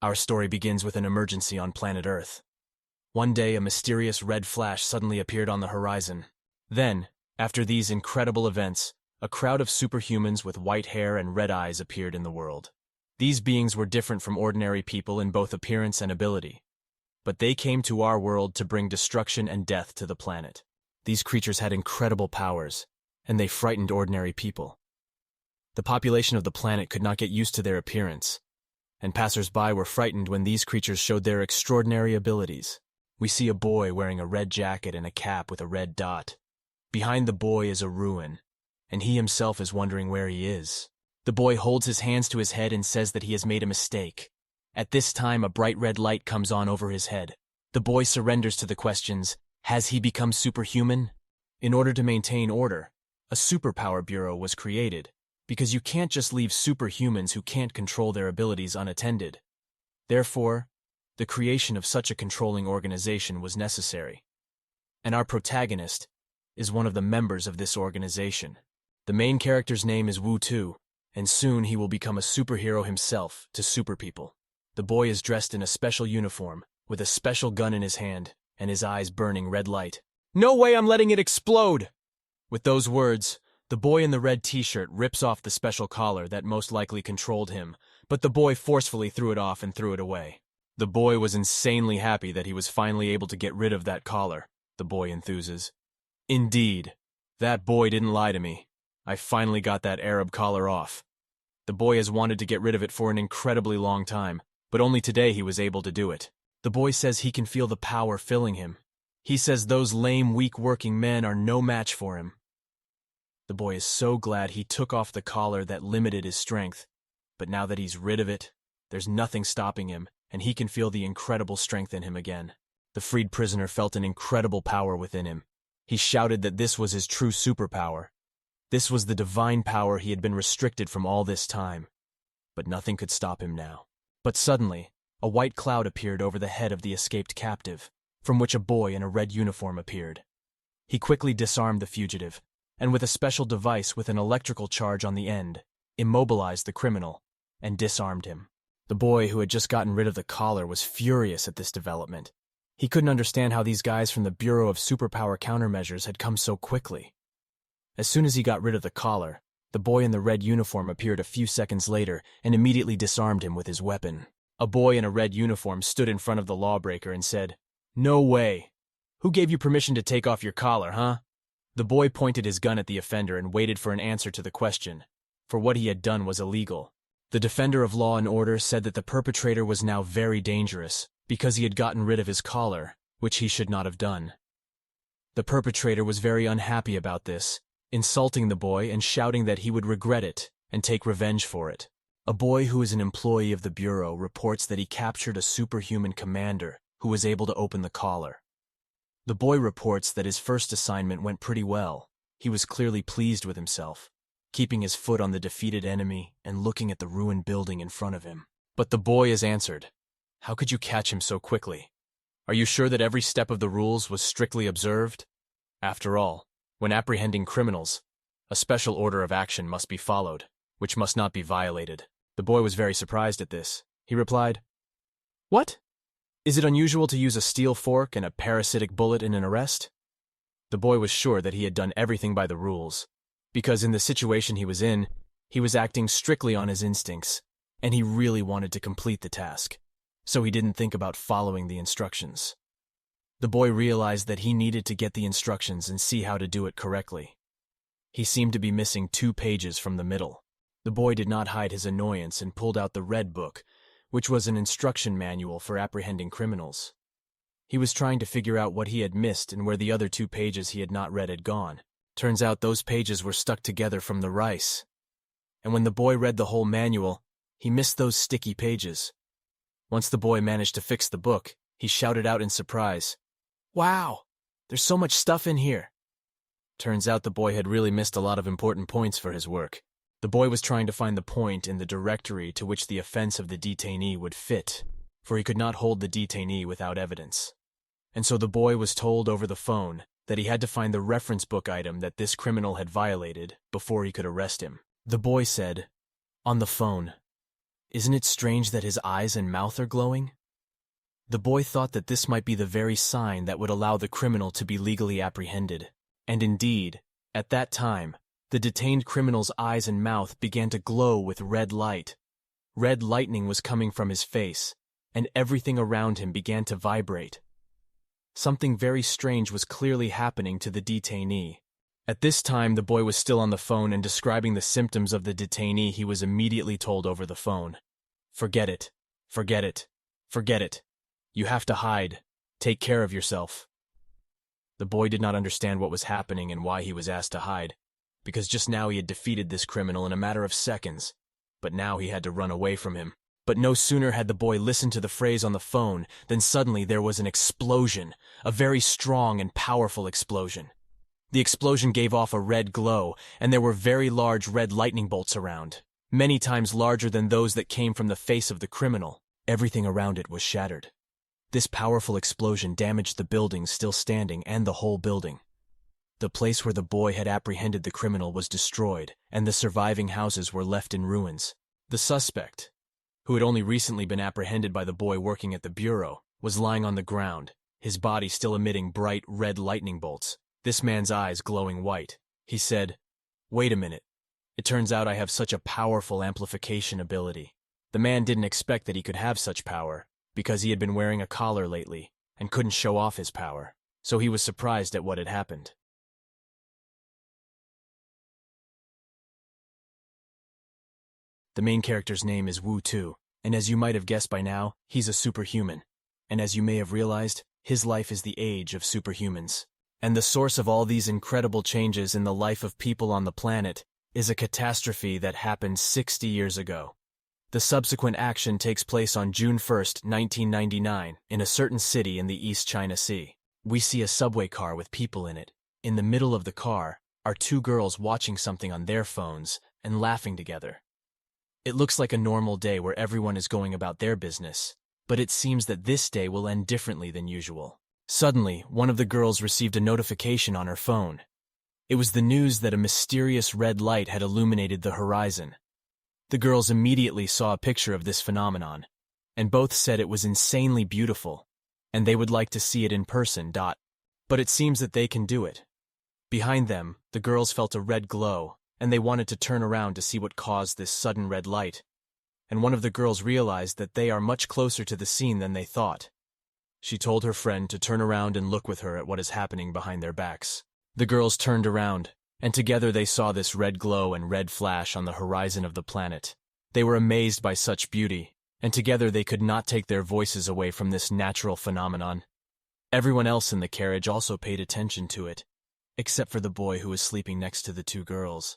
Our story begins with an emergency on planet Earth. One day, a mysterious red flash suddenly appeared on the horizon. Then, after these incredible events, a crowd of superhumans with white hair and red eyes appeared in the world. These beings were different from ordinary people in both appearance and ability, but they came to our world to bring destruction and death to the planet. These creatures had incredible powers, and they frightened ordinary people. The population of the planet could not get used to their appearance, and passers-by were frightened when these creatures showed their extraordinary abilities. We see a boy wearing a red jacket and a cap with a red dot. Behind the boy is a ruin, and he himself is wondering where he is. The boy holds his hands to his head and says that he has made a mistake. At this time, a bright red light comes on over his head. The boy surrenders to the questions, has he become superhuman? In order to maintain order, a superpower bureau was created, because you can't just leave superhumans who can't control their abilities unattended. Therefore, the creation of such a controlling organization was necessary. And our protagonist is one of the members of this organization. The main character's name is Wu Tu, and soon he will become a superhero himself to super people. The boy is dressed in a special uniform, with a special gun in his hand, and his eyes burning red light. "No way I'm letting it explode!" With those words, the boy in the red t-shirt rips off the special collar that most likely controlled him, but the boy forcefully threw it off and threw it away. The boy was insanely happy that he was finally able to get rid of that collar, the boy enthuses. Indeed, that boy didn't lie to me. I finally got that Arab collar off. The boy has wanted to get rid of it for an incredibly long time, but only today he was able to do it. The boy says he can feel the power filling him. He says those lame, weak working men are no match for him. The boy is so glad he took off the collar that limited his strength, but now that he's rid of it, there's nothing stopping him, and he can feel the incredible strength in him again. The freed prisoner felt an incredible power within him. He shouted that this was his true superpower. This was the divine power he had been restricted from all this time. But nothing could stop him now. But suddenly, a white cloud appeared over the head of the escaped captive, from which a boy in a red uniform appeared. He quickly disarmed the fugitive, and with a special device with an electrical charge on the end, immobilized the criminal, and disarmed him. The boy who had just gotten rid of the collar was furious at this development. He couldn't understand how these guys from the Bureau of Superpower Countermeasures had come so quickly. As soon as he got rid of the collar, the boy in the red uniform appeared a few seconds later and immediately disarmed him with his weapon. A boy in a red uniform stood in front of the lawbreaker and said, "No way! Who gave you permission to take off your collar, huh?" The boy pointed his gun at the offender and waited for an answer to the question, for what he had done was illegal. The defender of law and order said that the perpetrator was now very dangerous because he had gotten rid of his collar, which he should not have done. The perpetrator was very unhappy about this, insulting the boy and shouting that he would regret it and take revenge for it. A boy who is an employee of the Bureau reports that he captured a superhuman commander who was able to open the collar. The boy reports that his first assignment went pretty well. He was clearly pleased with himself, keeping his foot on the defeated enemy and looking at the ruined building in front of him. But the boy is answered, "How could you catch him so quickly? Are you sure that every step of the rules was strictly observed? After all, when apprehending criminals, a special order of action must be followed, which must not be violated." The boy was very surprised at this. He replied, "What? Is it unusual to use a steel fork and a parasitic bullet in an arrest?" The boy was sure that he had done everything by the rules, because in the situation he was acting strictly on his instincts, and he really wanted to complete the task, so he didn't think about following the instructions. The boy realized that he needed to get the instructions and see how to do it correctly. He seemed to be missing 2 pages from the middle. The boy did not hide his annoyance and pulled out the red book, which was an instruction manual for apprehending criminals. He was trying to figure out what he had missed and where the other 2 pages he had not read had gone. Turns out those pages were stuck together from the rice. And when the boy read the whole manual, he missed those sticky pages. Once the boy managed to fix the book, he shouted out in surprise, "Wow, there's so much stuff in here." Turns out the boy had really missed a lot of important points for his work. The boy was trying to find the point in the directory to which the offense of the detainee would fit, for he could not hold the detainee without evidence. And so the boy was told over the phone that he had to find the reference book item that this criminal had violated before he could arrest him. The boy said, on the phone, Isn't it strange that his eyes and mouth are glowing? The boy thought that this might be the very sign that would allow the criminal to be legally apprehended. And indeed, at that time, the detained criminal's eyes and mouth began to glow with red light. Red lightning was coming from his face, and everything around him began to vibrate. Something very strange was clearly happening to the detainee. At this time, the boy was still on the phone and describing the symptoms of the detainee. He was immediately told over the phone, "Forget it. Forget it. Forget it. You have to hide. Take care of yourself." The boy did not understand what was happening and why he was asked to hide, because just now he had defeated this criminal in a matter of seconds, but now he had to run away from him. But no sooner had the boy listened to the phrase on the phone than suddenly there was an explosion, a very strong and powerful explosion. The explosion gave off a red glow, and there were very large red lightning bolts around, many times larger than those that came from the face of the criminal. Everything around it was shattered. This powerful explosion damaged the buildings still standing and the whole building. The place where the boy had apprehended the criminal was destroyed, and the surviving houses were left in ruins. The suspect, who had only recently been apprehended by the boy working at the bureau, was lying on the ground, his body still emitting bright red lightning bolts, this man's eyes glowing white. He said, "Wait a minute. It turns out I have such a powerful amplification ability." The man didn't expect that he could have such power, because he had been wearing a collar lately and couldn't show off his power, so he was surprised at what had happened. The main character's name is Wu Tu, and as you might have guessed by now, he's a superhuman. And as you may have realized, his life is the age of superhumans. And the source of all these incredible changes in the life of people on the planet is a catastrophe that happened 60 years ago. The subsequent action takes place on June 1st, 1999, in a certain city in the East China Sea. We see a subway car with people in it. In the middle of the car are two girls watching something on their phones and laughing together. It looks like a normal day where everyone is going about their business, but it seems that this day will end differently than usual. Suddenly, one of the girls received a notification on her phone. It was the news that a mysterious red light had illuminated the horizon. The girls immediately saw a picture of this phenomenon, and both said it was insanely beautiful, and they would like to see it in person. But it seems that they can do it. Behind them, the girls felt a red glow, and they wanted to turn around to see what caused this sudden red light. And one of the girls realized that they are much closer to the scene than they thought. She told her friend to turn around and look with her at what is happening behind their backs. The girls turned around, and together they saw this red glow and red flash on the horizon of the planet. They were amazed by such beauty, and together they could not take their voices away from this natural phenomenon. Everyone else in the carriage also paid attention to it, except for the boy who was sleeping next to the two girls.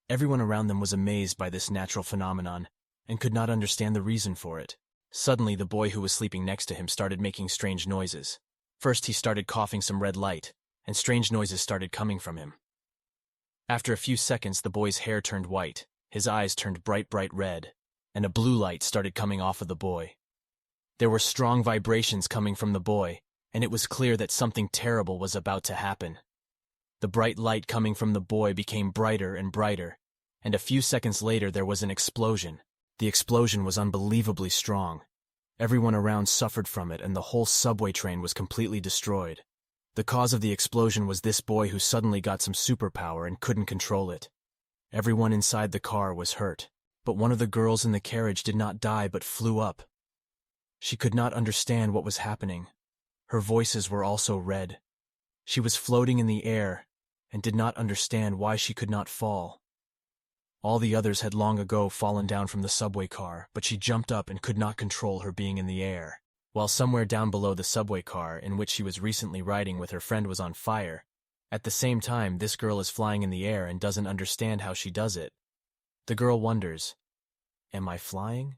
Everyone around them was amazed by this natural phenomenon, and could not understand the reason for it. Suddenly, the boy who was sleeping next to him started making strange noises. First, he started coughing some red light, and strange noises started coming from him. After a few seconds, the boy's hair turned white, his eyes turned bright red, and a blue light started coming off of the boy. There were strong vibrations coming from the boy, and it was clear that something terrible was about to happen. The bright light coming from the boy became brighter and brighter, and a few seconds later there was an explosion. The explosion was unbelievably strong. Everyone around suffered from it, and the whole subway train was completely destroyed. The cause of the explosion was this boy who suddenly got some superpower and couldn't control it. Everyone inside the car was hurt, but one of the girls in the carriage did not die but flew up. She could not understand what was happening. Her voices were also red. She was floating in the air and did not understand why she could not fall. All the others had long ago fallen down from the subway car, but she jumped up and could not control her being in the air. While somewhere down below the subway car in which she was recently riding with her friend was on fire, at the same time this girl is flying in the air and doesn't understand how she does it. The girl wonders, "Am I flying?"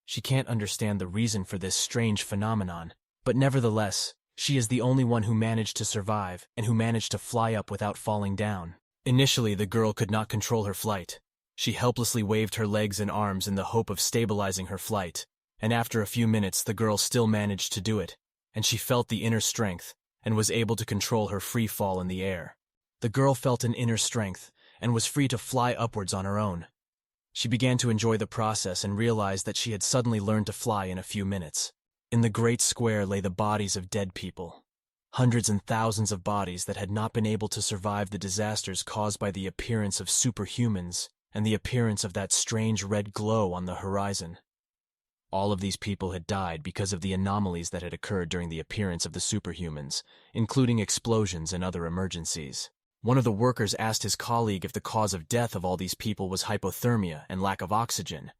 She can't understand the reason for this strange phenomenon, but nevertheless, she is the only one who managed to survive and who managed to fly up without falling down. Initially, the girl could not control her flight. She helplessly waved her legs and arms in the hope of stabilizing her flight, and after a few minutes the girl still managed to do it, and she felt the inner strength and was able to control her free fall in the air. The girl felt an inner strength and was free to fly upwards on her own. She began to enjoy the process and realized that she had suddenly learned to fly in a few minutes. In the great square lay the bodies of dead people. Hundreds and thousands of bodies that had not been able to survive the disasters caused by the appearance of superhumans and the appearance of that strange red glow on the horizon. All of these people had died because of the anomalies that had occurred during the appearance of the superhumans, including explosions and other emergencies. One of the workers asked his colleague if the cause of death of all these people was hypothermia and lack of oxygen.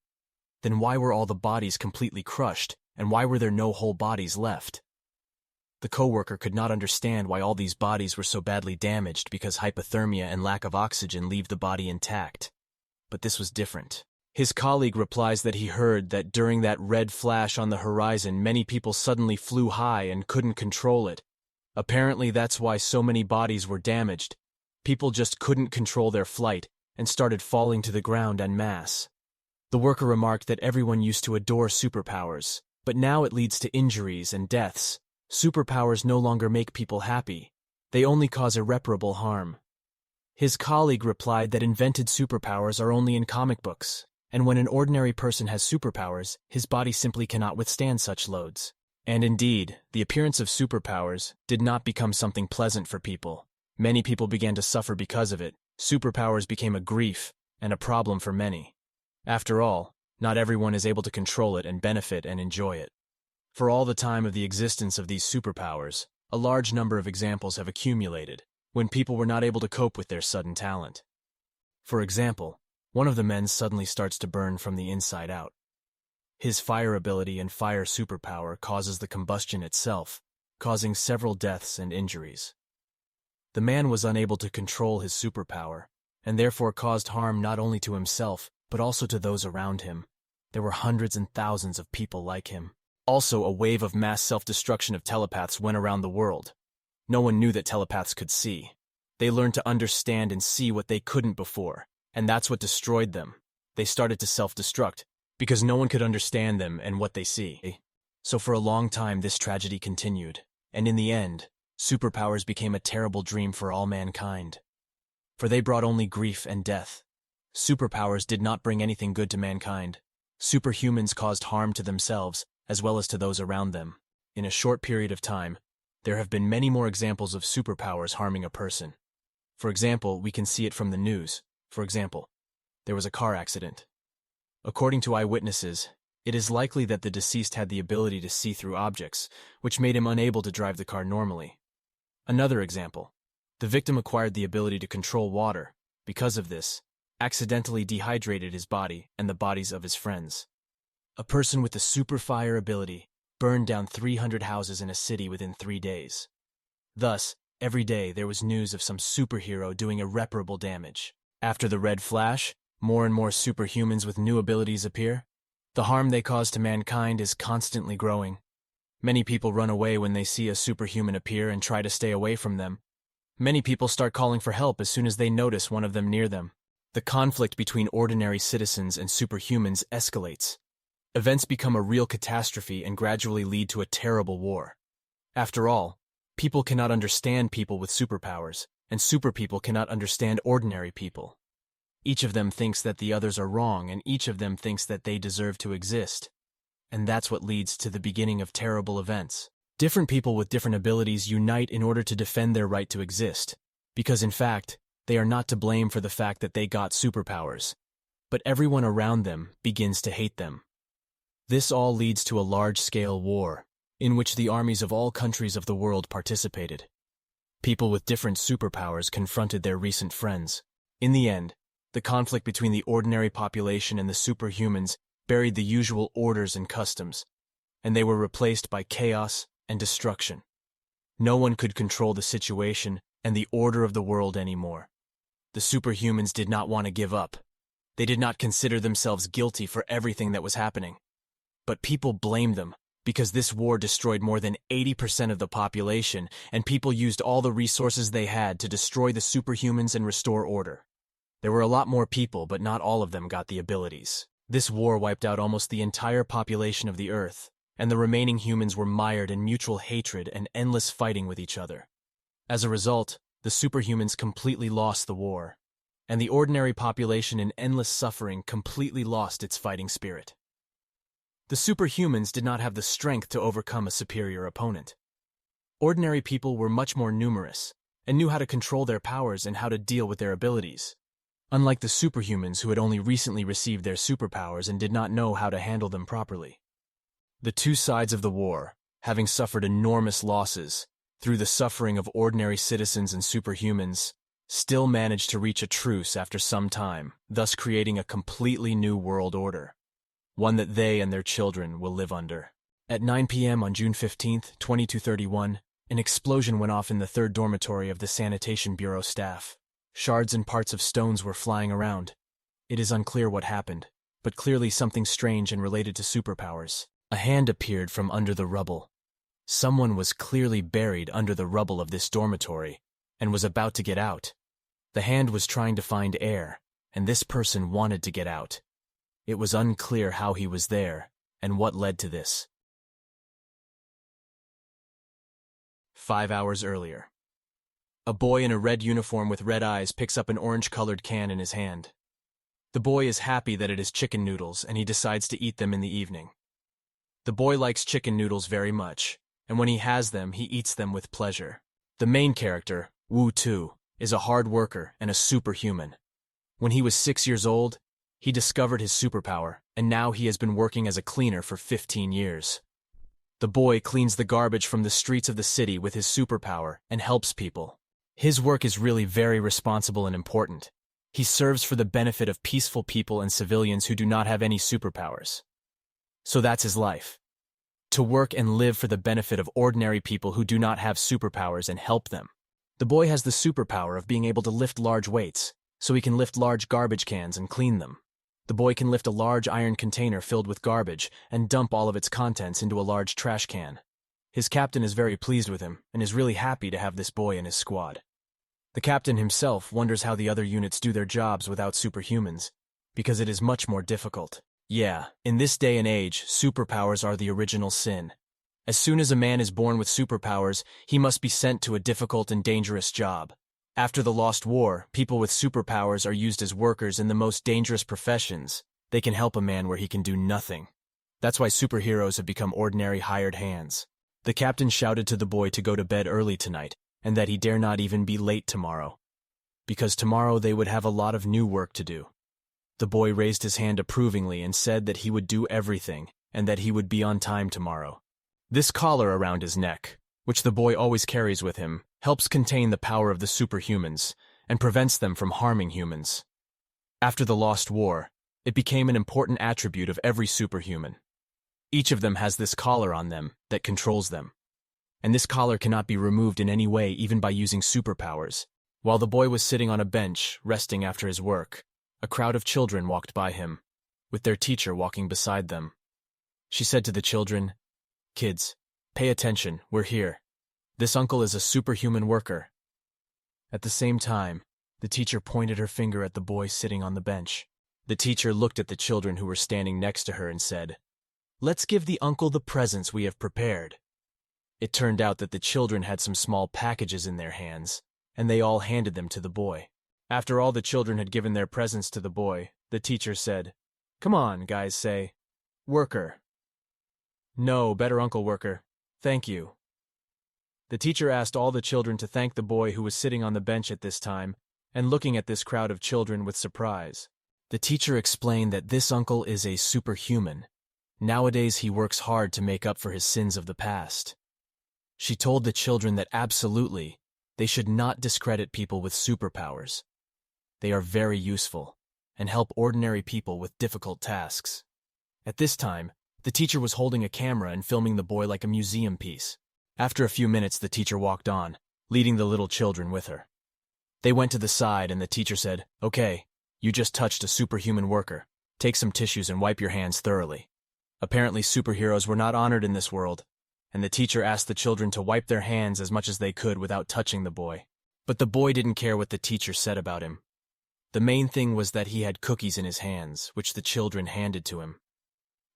Then why were all the bodies completely crushed, and why were there no whole bodies left? The coworker could not understand why all these bodies were so badly damaged because hypothermia and lack of oxygen leave the body intact. But this was different. His colleague replies that he heard that during that red flash on the horizon, many people suddenly flew high and couldn't control it. Apparently that's why so many bodies were damaged. People just couldn't control their flight and started falling to the ground en masse. The worker remarked that everyone used to adore superpowers, but now it leads to injuries and deaths. Superpowers no longer make people happy. They only cause irreparable harm. His colleague replied that invented superpowers are only in comic books, and when an ordinary person has superpowers, his body simply cannot withstand such loads. And indeed, the appearance of superpowers did not become something pleasant for people. Many people began to suffer because of it. Superpowers became a grief and a problem for many. After all, not everyone is able to control it and benefit and enjoy it. For all the time of the existence of these superpowers, a large number of examples have accumulated when people were not able to cope with their sudden talent. For example, one of the men suddenly starts to burn from the inside out. His fire ability and fire superpower causes the combustion itself, causing several deaths and injuries. The man was unable to control his superpower, and therefore caused harm not only to himself, but also to those around him. There were hundreds and thousands of people like him. Also, a wave of mass self-destruction of telepaths went around the world. No one knew that telepaths could see. They learned to understand and see what they couldn't before, and that's what destroyed them. They started to self-destruct, because no one could understand them and what they see. So for a long time this tragedy continued, and in the end, superpowers became a terrible dream for all mankind. For they brought only grief and death. Superpowers did not bring anything good to mankind. Superhumans caused harm to themselves, as well as to those around them. In a short period of time, there have been many more examples of superpowers harming a person. For example, we can see it from the news. For example, there was a car accident. According to eyewitnesses, it is likely that the deceased had the ability to see through objects, which made him unable to drive the car normally. Another example, the victim acquired the ability to control water. Because of this, accidentally dehydrated his body and the bodies of his friends. A person with the super fire ability burned down 300 houses in a city within 3 days. Thus, every day there was news of some superhero doing irreparable damage. After the red flash, more and more superhumans with new abilities appear. The harm they cause to mankind is constantly growing. Many people run away when they see a superhuman appear and try to stay away from them. Many people start calling for help as soon as they notice one of them near them. The conflict between ordinary citizens and superhumans escalates. Events become a real catastrophe and gradually lead to a terrible war. After all, people cannot understand people with superpowers, and super people cannot understand ordinary people. Each of them thinks that the others are wrong, and each of them thinks that they deserve to exist. And that's what leads to the beginning of terrible events. Different people with different abilities unite in order to defend their right to exist, because in fact, they are not to blame for the fact that they got superpowers, but everyone around them begins to hate them. This all leads to a large-scale war, in which the armies of all countries of the world participated. People with different superpowers confronted their recent friends. In the end, the conflict between the ordinary population and the superhumans buried the usual orders and customs, and they were replaced by chaos and destruction. No one could control the situation and the order of the world anymore. The superhumans did not want to give up. They did not consider themselves guilty for everything that was happening. But people blamed them, because this war destroyed more than 80% of the population, and people used all the resources they had to destroy the superhumans and restore order. There were a lot more people, but not all of them got the abilities. This war wiped out almost the entire population of the Earth, and the remaining humans were mired in mutual hatred and endless fighting with each other. As a result, the superhumans completely lost the war, and the ordinary population in endless suffering completely lost its fighting spirit. The superhumans did not have the strength to overcome a superior opponent. Ordinary people were much more numerous and knew how to control their powers and how to deal with their abilities, unlike the superhumans who had only recently received their superpowers and did not know how to handle them properly. The two sides of the war, having suffered enormous losses through the suffering of ordinary citizens and superhumans, still managed to reach a truce after some time, thus creating a completely new world order, one that they and their children will live under. At 9 p.m. on June 15, 2231, an explosion went off in the third dormitory of the Sanitation Bureau staff. Shards and parts of stones were flying around. It is unclear what happened, but clearly something strange and related to superpowers. A hand appeared from under the rubble. Someone was clearly buried under the rubble of this dormitory and was about to get out. The hand was trying to find air, and this person wanted to get out. It was unclear how he was there and what led to this. 5 hours earlier. A boy in a red uniform with red eyes picks up an orange-colored can in his hand. The boy is happy that it is chicken noodles, and he decides to eat them in the evening. The boy likes chicken noodles very much, and when he has them, he eats them with pleasure. The main character, Wu Tu, is a hard worker and a superhuman. When he was 6 years old, he discovered his superpower, and now he has been working as a cleaner for 15 years. The boy cleans the garbage from the streets of the city with his superpower and helps people. His work is really very responsible and important. He serves for the benefit of peaceful people and civilians who do not have any superpowers. So that's his life. To work and live for the benefit of ordinary people who do not have superpowers and help them. The boy has the superpower of being able to lift large weights, so he can lift large garbage cans and clean them. The boy can lift a large iron container filled with garbage and dump all of its contents into a large trash can. His captain is very pleased with him and is really happy to have this boy in his squad. The captain himself wonders how the other units do their jobs without superhumans, because it is much more difficult. Yeah, in this day and age, superpowers are the original sin. As soon as a man is born with superpowers, he must be sent to a difficult and dangerous job. After the Lost War, people with superpowers are used as workers in the most dangerous professions. They can help a man where he can do nothing. That's why superheroes have become ordinary hired hands. The captain shouted to the boy to go to bed early tonight, and that he dare not even be late tomorrow, because tomorrow they would have a lot of new work to do. The boy raised his hand approvingly and said that he would do everything, and that he would be on time tomorrow. This collar around his neck, which the boy always carries with him, helps contain the power of the superhumans and prevents them from harming humans. After the Lost War, it became an important attribute of every superhuman. Each of them has this collar on them that controls them. And this collar cannot be removed in any way, even by using superpowers. While the boy was sitting on a bench, resting after his work, a crowd of children walked by him, with their teacher walking beside them. She said to the children, "Kids, pay attention, we're here. This uncle is a superhuman worker." At the same time, the teacher pointed her finger at the boy sitting on the bench. The teacher looked at the children who were standing next to her and said, "Let's give the uncle the presents we have prepared." It turned out that the children had some small packages in their hands, and they all handed them to the boy. After all the children had given their presents to the boy, the teacher said, "Come on, guys, say, worker." "No, better Uncle Worker. Thank you." The teacher asked all the children to thank the boy who was sitting on the bench at this time and looking at this crowd of children with surprise. The teacher explained that this uncle is a superhuman. Nowadays he works hard to make up for his sins of the past. She told the children that absolutely, they should not discredit people with superpowers. They are very useful and help ordinary people with difficult tasks. At this time, the teacher was holding a camera and filming the boy like a museum piece. After a few minutes, the teacher walked on, leading the little children with her. They went to the side and the teacher said, "Okay, you just touched a superhuman worker. Take some tissues and wipe your hands thoroughly." Apparently superheroes were not honored in this world, and the teacher asked the children to wipe their hands as much as they could without touching the boy. But the boy didn't care what the teacher said about him. The main thing was that he had cookies in his hands, which the children handed to him.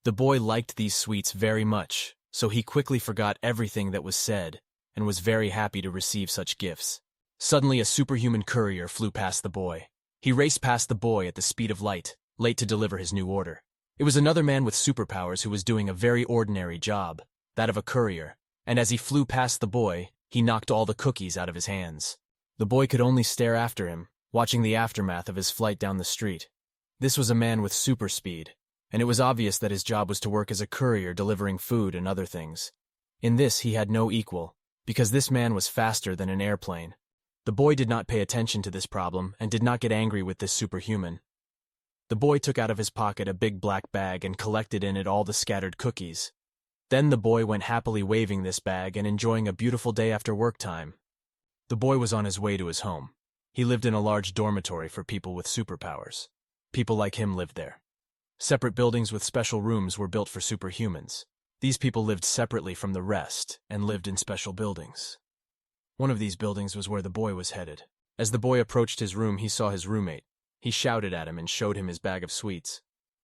The boy liked these sweets very much, so he quickly forgot everything that was said and was very happy to receive such gifts. Suddenly a superhuman courier flew past the boy. He raced past the boy at the speed of light, late to deliver his new order. It was another man with superpowers who was doing a very ordinary job, that of a courier, and as he flew past the boy, he knocked all the cookies out of his hands. The boy could only stare after him, watching the aftermath of his flight down the street. This was a man with super speed, and it was obvious that his job was to work as a courier delivering food and other things. In this he had no equal, because this man was faster than an airplane. The boy did not pay attention to this problem and did not get angry with this superhuman. The boy took out of his pocket a big black bag and collected in it all the scattered cookies. Then the boy went happily waving this bag and enjoying a beautiful day after work time. The boy was on his way to his home. He lived in a large dormitory for people with superpowers. People like him lived there. Separate buildings with special rooms were built for superhumans. These people lived separately from the rest and lived in special buildings. One of these buildings was where the boy was headed. As the boy approached his room, he saw his roommate. He shouted at him and showed him his bag of sweets.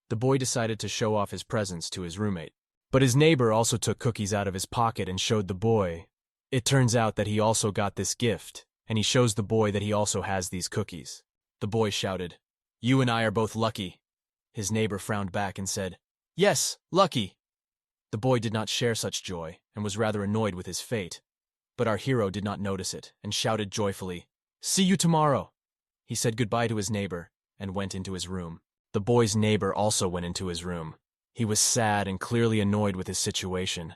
The boy decided to show off his presents to his roommate. But his neighbor also took cookies out of his pocket and showed the boy. It turns out that he also got this gift, and he shows the boy that he also has these cookies. The boy shouted, "You and I are both lucky." His neighbor frowned back and said, "Yes, lucky." The boy did not share such joy and was rather annoyed with his fate. But our hero did not notice it and shouted joyfully, "See you tomorrow." He said goodbye to his neighbor and went into his room. The boy's neighbor also went into his room. He was sad and clearly annoyed with his situation.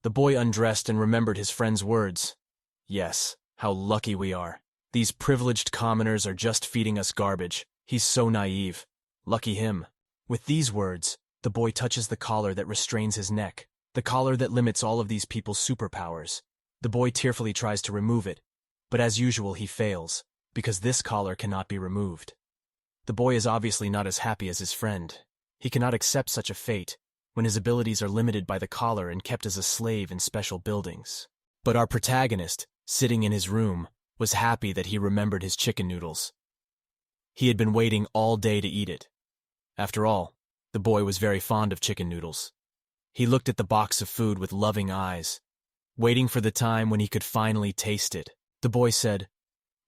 The boy undressed and remembered his friend's words. "Yes, how lucky we are. These privileged commoners are just feeding us garbage. He's so naive. Lucky him." With these words, the boy touches the collar that restrains his neck, the collar that limits all of these people's superpowers. The boy tearfully tries to remove it, but as usual he fails, because this collar cannot be removed. The boy is obviously not as happy as his friend. He cannot accept such a fate, when his abilities are limited by the collar and kept as a slave in special buildings. But our protagonist, sitting in his room, was happy that he remembered his chicken noodles. He had been waiting all day to eat it. After all, the boy was very fond of chicken noodles. He looked at the box of food with loving eyes, waiting for the time when he could finally taste it. The boy said,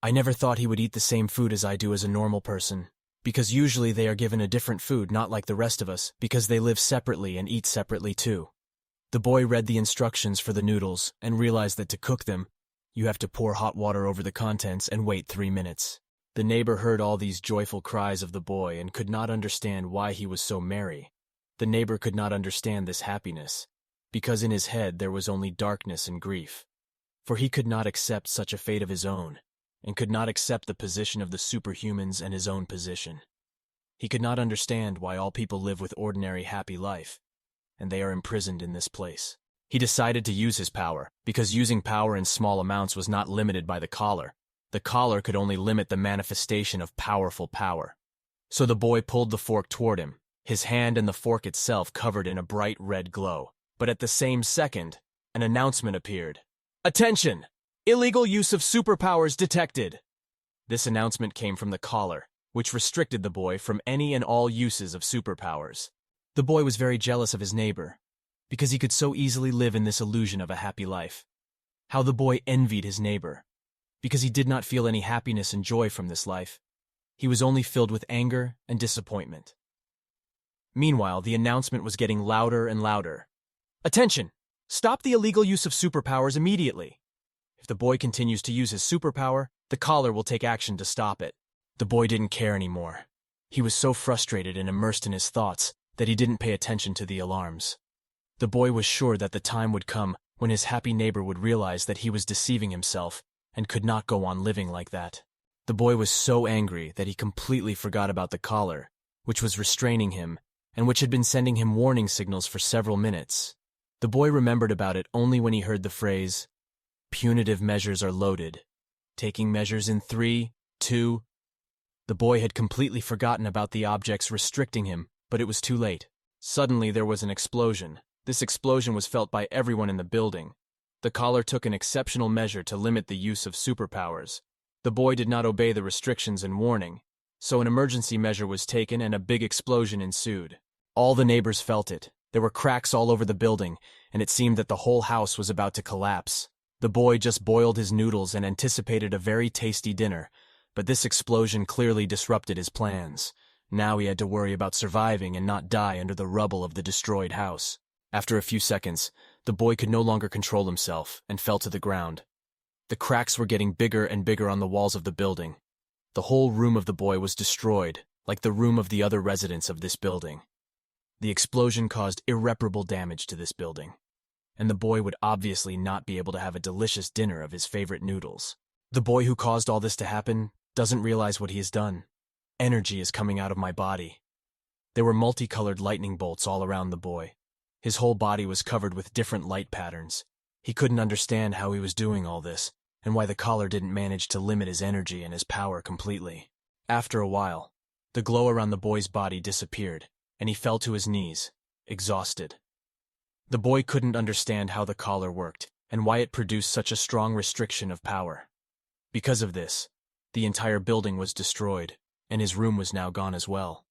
"I never thought he would eat the same food as I do as a normal person, because usually they are given a different food, not like the rest of us, because they live separately and eat separately too." The boy read the instructions for the noodles and realized that to cook them, you have to pour hot water over the contents and wait 3 minutes. The neighbor heard all these joyful cries of the boy and could not understand why he was so merry. The neighbor could not understand this happiness, because in his head there was only darkness and grief. For he could not accept such a fate of his own, and could not accept the position of the superhumans and his own position. He could not understand why all people live with ordinary happy life, and they are imprisoned in this place. He decided to use his power, because using power in small amounts was not limited by the collar. The collar could only limit the manifestation of powerful power. So the boy pulled the fork toward him, his hand and the fork itself covered in a bright red glow. But at the same second, an announcement appeared. "Attention! Illegal use of superpowers detected!" This announcement came from the collar, which restricted the boy from any and all uses of superpowers. The boy was very jealous of his neighbor, because he could so easily live in this illusion of a happy life. How the boy envied his neighbor, because he did not feel any happiness and joy from this life. He was only filled with anger and disappointment. Meanwhile, the announcement was getting louder and louder. "Attention! Stop the illegal use of superpowers immediately. If the boy continues to use his superpower, the collar will take action to stop it." The boy didn't care anymore. He was so frustrated and immersed in his thoughts that he didn't pay attention to the alarms. The boy was sure that the time would come when his happy neighbor would realize that he was deceiving himself and could not go on living like that. The boy was so angry that he completely forgot about the collar, which was restraining him and which had been sending him warning signals for several minutes. The boy remembered about it only when he heard the phrase, "Punitive measures are loaded. Taking measures in 3, 2... The boy had completely forgotten about the objects restricting him, but it was too late. Suddenly there was an explosion. This explosion was felt by everyone in the building. The collar took an exceptional measure to limit the use of superpowers. The boy did not obey the restrictions and warning, so an emergency measure was taken and a big explosion ensued. All the neighbors felt it. There were cracks all over the building, and it seemed that the whole house was about to collapse. The boy just boiled his noodles and anticipated a very tasty dinner, But this explosion clearly disrupted his plans. Now he had to worry about surviving and not die under the rubble of the destroyed house. After a few seconds, the boy could no longer control himself and fell to the ground. The cracks were getting bigger and bigger on the walls of the building. The whole room of the boy was destroyed, like the room of the other residents of this building. The explosion caused irreparable damage to this building, and the boy would obviously not be able to have a delicious dinner of his favorite noodles. The boy who caused all this to happen doesn't realize what he has done. Energy is coming out of my body. There were multicolored lightning bolts all around the boy. His whole body was covered with different light patterns. He couldn't understand how he was doing all this, and why the collar didn't manage to limit his energy and his power completely. After a while, the glow around the boy's body disappeared, and he fell to his knees, exhausted. The boy couldn't understand how the collar worked, and why it produced such a strong restriction of power. Because of this, the entire building was destroyed, and his room was now gone as well.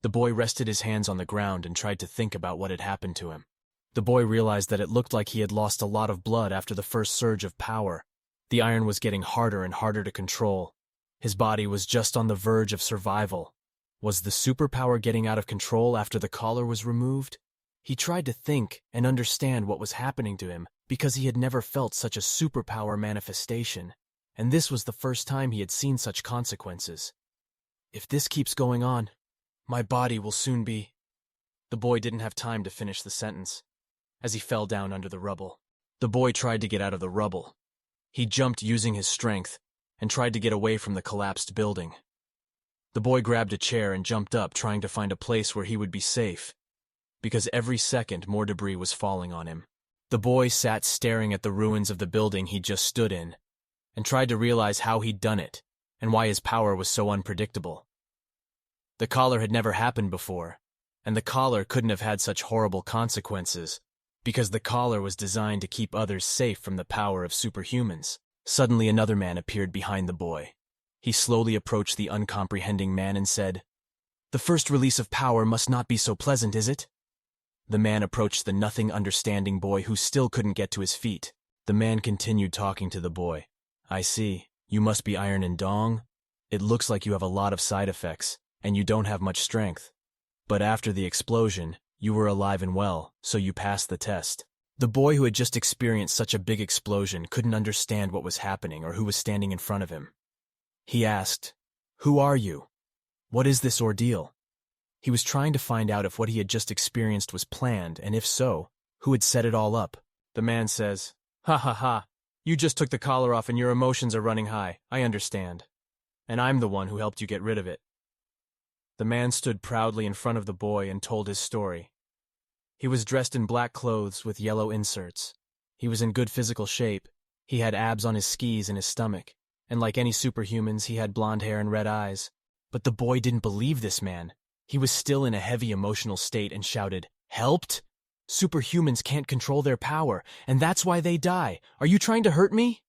The boy rested his hands on the ground and tried to think about what had happened to him. The boy realized that it looked like he had lost a lot of blood after the first surge of power. The iron was getting harder and harder to control. His body was just on the verge of survival. Was the superpower getting out of control after the collar was removed? He tried to think and understand what was happening to him because he had never felt such a superpower manifestation, and this was the first time he had seen such consequences. If this keeps going on, my body will soon be... The boy didn't have time to finish the sentence, as he fell down under the rubble. The boy tried to get out of the rubble. He jumped using his strength and tried to get away from the collapsed building. The boy grabbed a chair and jumped up, trying to find a place where he would be safe, because every second more debris was falling on him. The boy sat staring at the ruins of the building he just stood in, and tried to realize how he'd done it, and why his power was so unpredictable. The collar had never happened before, and the collar couldn't have had such horrible consequences, because the collar was designed to keep others safe from the power of superhumans. Suddenly another man appeared behind the boy. He slowly approached the uncomprehending man and said, "The first release of power must not be so pleasant, is it?" The man approached the nothing-understanding boy, who still couldn't get to his feet. The man continued talking to the boy. "I see. You must be Iron and Dong. It looks like you have a lot of side effects, and you don't have much strength. But after the explosion, you were alive and well, so you passed the test." The boy, who had just experienced such a big explosion, couldn't understand what was happening or who was standing in front of him. He asked, "Who are you? What is this ordeal?" He was trying to find out if what he had just experienced was planned, and if so, who had set it all up. The man says, "Ha ha ha, you just took the collar off and your emotions are running high, I understand. And I'm the one who helped you get rid of it." The man stood proudly in front of the boy and told his story. He was dressed in black clothes with yellow inserts. He was in good physical shape. He had abs on his skis and his stomach, and like any superhumans, he had blonde hair and red eyes. But the boy didn't believe this man. He was still in a heavy emotional state and shouted, "Helped? Superhumans can't control their power, and that's why they die. Are you trying to hurt me?"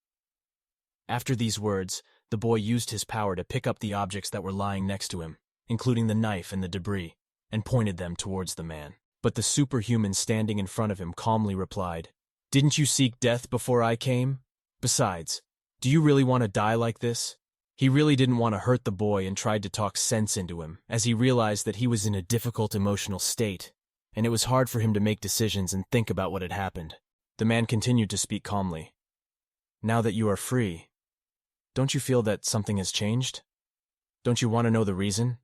After these words, the boy used his power to pick up the objects that were lying next to him, including the knife and the debris, and pointed them towards the man. But the superhuman standing in front of him calmly replied, "Didn't you seek death before I came? Besides, do you really want to die like this?" He really didn't want to hurt the boy and tried to talk sense into him, as he realized that he was in a difficult emotional state, and it was hard for him to make decisions and think about what had happened. The man continued to speak calmly. "Now that you are free, don't you feel that something has changed? Don't you want to know the reason?"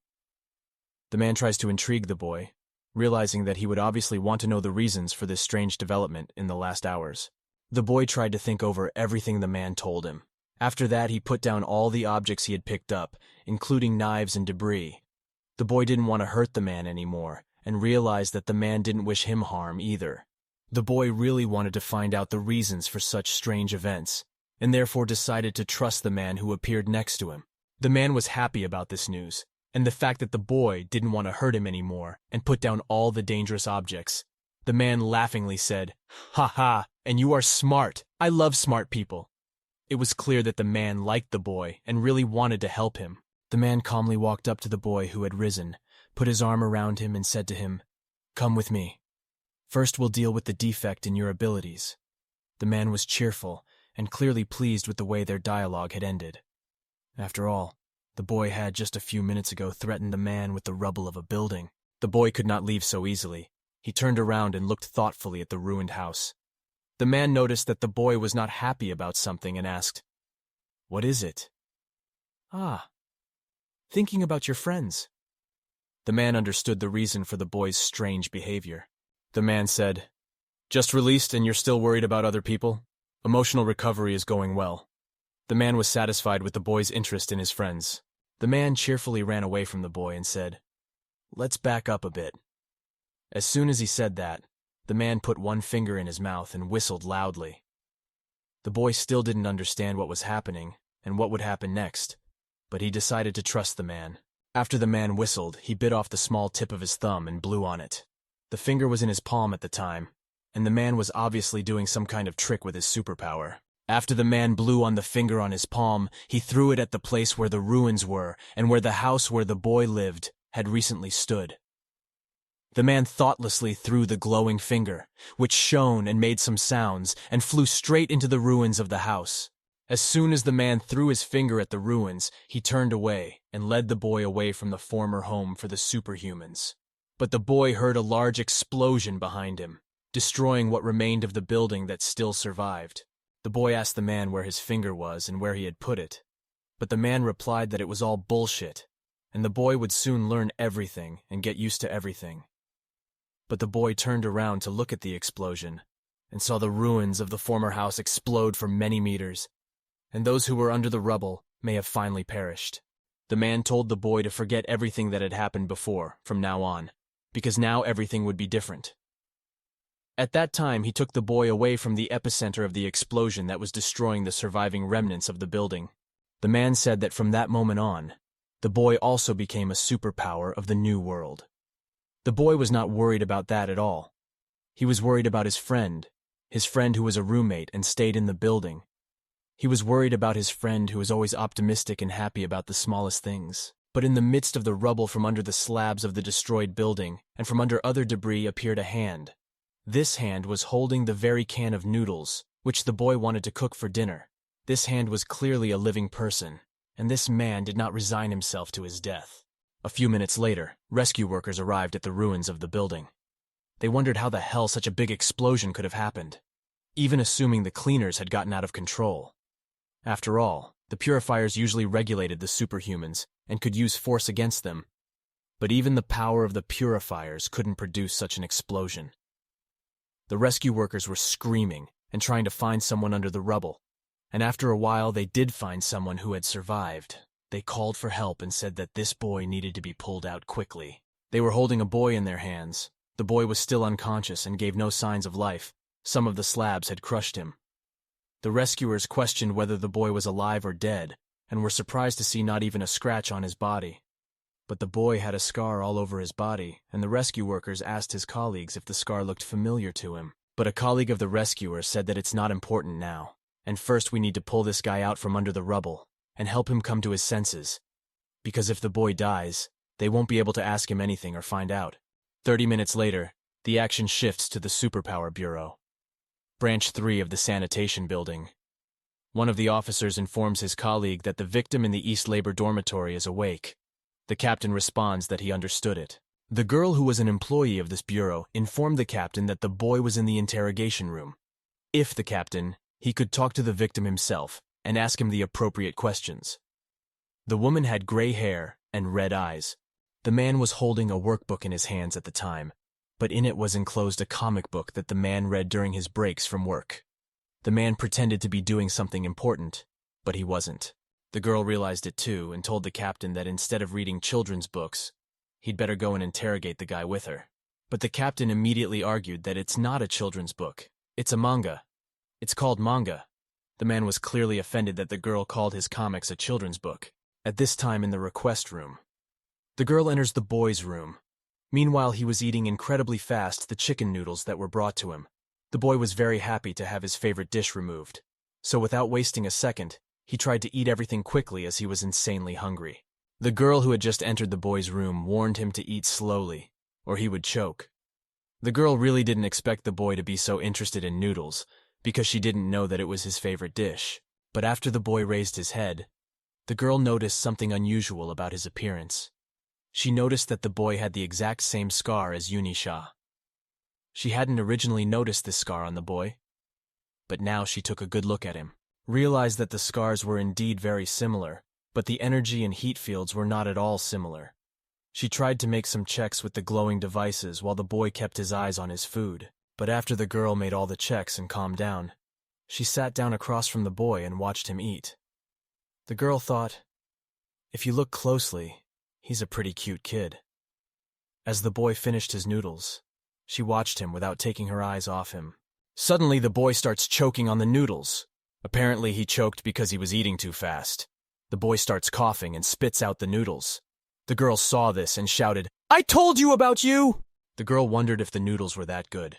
The man tries to intrigue the boy, realizing that he would obviously want to know the reasons for this strange development in the last hours. The boy tried to think over everything the man told him. After that, he put down all the objects he had picked up, including knives and debris. The boy didn't want to hurt the man anymore, and realized that the man didn't wish him harm either. The boy really wanted to find out the reasons for such strange events, and therefore decided to trust the man who appeared next to him. The man was happy about this news, and the fact that the boy didn't want to hurt him anymore and put down all the dangerous objects. The man laughingly said, "Ha ha, and you are smart. I love smart people." It was clear that the man liked the boy and really wanted to help him. The man calmly walked up to the boy who had risen, put his arm around him and said to him, "Come with me. First we'll deal with the defect in your abilities." The man was cheerful and clearly pleased with the way their dialogue had ended. After all, the boy had just a few minutes ago threatened the man with the rubble of a building. The boy could not leave so easily. He turned around and looked thoughtfully at the ruined house. The man noticed that the boy was not happy about something and asked, "What is it?" "Ah, thinking about your friends." The man understood the reason for the boy's strange behavior. The man said, "Just released and you're still worried about other people? Emotional recovery is going well." The man was satisfied with the boy's interest in his friends. The man cheerfully ran away from the boy and said, "Let's back up a bit." As soon as he said that, the man put one finger in his mouth and whistled loudly. The boy still didn't understand what was happening and what would happen next, but he decided to trust the man. After the man whistled, he bit off the small tip of his thumb and blew on it. The finger was in his palm at the time, and the man was obviously doing some kind of trick with his superpower. After the man blew on the finger on his palm, he threw it at the place where the ruins were and where the house where the boy lived had recently stood. The man thoughtlessly threw the glowing finger, which shone and made some sounds, and flew straight into the ruins of the house. As soon as the man threw his finger at the ruins, he turned away and led the boy away from the former home for the superhumans. But the boy heard a large explosion behind him, destroying what remained of the building that still survived. The boy asked the man where his finger was and where he had put it, but the man replied that it was all bullshit, and the boy would soon learn everything and get used to everything. But the boy turned around to look at the explosion and saw the ruins of the former house explode for many meters, and those who were under the rubble may have finally perished. The man told the boy to forget everything that had happened before from now on, because now everything would be different. At that time, he took the boy away from the epicenter of the explosion that was destroying the surviving remnants of the building. The man said that from that moment on, the boy also became a superpower of the new world. The boy was not worried about that at all. He was worried about his friend who was a roommate and stayed in the building. He was worried about his friend who was always optimistic and happy about the smallest things. But in the midst of the rubble from under the slabs of the destroyed building and from under other debris appeared a hand. This hand was holding the very can of noodles, which the boy wanted to cook for dinner. This hand was clearly a living person, and this man did not resign himself to his death. A few minutes later, rescue workers arrived at the ruins of the building. They wondered how the hell such a big explosion could have happened, even assuming the cleaners had gotten out of control. After all, the purifiers usually regulated the superhumans and could use force against them, but even the power of the purifiers couldn't produce such an explosion. The rescue workers were screaming and trying to find someone under the rubble, and after a while they did find someone who had survived. They called for help and said that this boy needed to be pulled out quickly. They were holding a boy in their hands. The boy was still unconscious and gave no signs of life. Some of the slabs had crushed him. The rescuers questioned whether the boy was alive or dead, and were surprised to see not even a scratch on his body. But the boy had a scar all over his body, and the rescue workers asked his colleagues if the scar looked familiar to him. But a colleague of the rescuer said that it's not important now, and first we need to pull this guy out from under the rubble and help him come to his senses, because if the boy dies, they won't be able to ask him anything or find out. 30 minutes later, the action shifts to the Superpower Bureau. Branch 3 of the sanitation building. One of the officers informs his colleague that the victim in the East Labor dormitory is awake. The captain responds that he understood it. The girl who was an employee of this bureau informed the captain that the boy was in the interrogation room. If the captain, he could talk to the victim himself and ask him the appropriate questions. The woman had gray hair and red eyes. The man was holding a workbook in his hands at the time, but in it was enclosed a comic book that the man read during his breaks from work. The man pretended to be doing something important, but he wasn't. The girl realized it too and told the captain that instead of reading children's books, he'd better go and interrogate the guy with her. But the captain immediately argued that it's not a children's book. It's a manga. It's called manga. The man was clearly offended that the girl called his comics a children's book. At this time in the request room, the girl enters the boy's room. Meanwhile, he was eating incredibly fast the chicken noodles that were brought to him. The boy was very happy to have his favorite dish removed. So without wasting a second, he tried to eat everything quickly as he was insanely hungry. The girl who had just entered the boy's room warned him to eat slowly, or he would choke. The girl really didn't expect the boy to be so interested in noodles, because she didn't know that it was his favorite dish. But after the boy raised his head, The girl noticed something unusual about his appearance. She noticed that the boy had the exact same scar as Yunisha. She hadn't originally noticed this scar on the boy, but now she took a good look at him, realized that the scars were indeed very similar, but the energy and heat fields were not at all similar. She tried to make some checks with the glowing devices while the boy kept his eyes on his food, but after the girl made all the checks and calmed down, she sat down across from the boy and watched him eat. The girl thought, if you look closely, he's a pretty cute kid. As the boy finished his noodles, she watched him without taking her eyes off him. Suddenly the boy starts choking on the noodles. Apparently he choked because he was eating too fast. The boy starts coughing and spits out the noodles. The girl saw this and shouted, "I told you about you!" The girl wondered if the noodles were that good.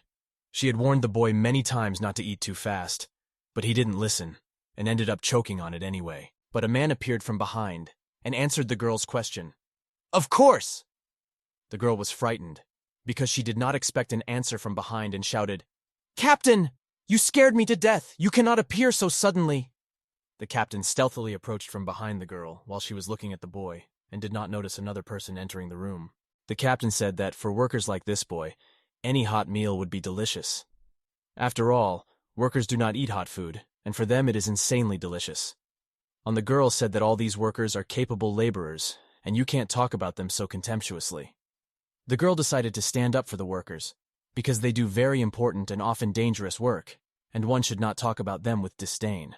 She had warned the boy many times not to eat too fast, but he didn't listen and ended up choking on it anyway. But a man appeared from behind and answered the girl's question. "Of course!" The girl was frightened because she did not expect an answer from behind and shouted, "Captain! You scared me to death! You cannot appear so suddenly!" The captain stealthily approached from behind the girl while she was looking at the boy and did not notice another person entering the room. The captain said that for workers like this boy, any hot meal would be delicious. After all, workers do not eat hot food, and for them it is insanely delicious. And the girl said that all these workers are capable laborers, and you can't talk about them so contemptuously. The girl decided to stand up for the workers, because they do very important and often dangerous work, and one should not talk about them with disdain.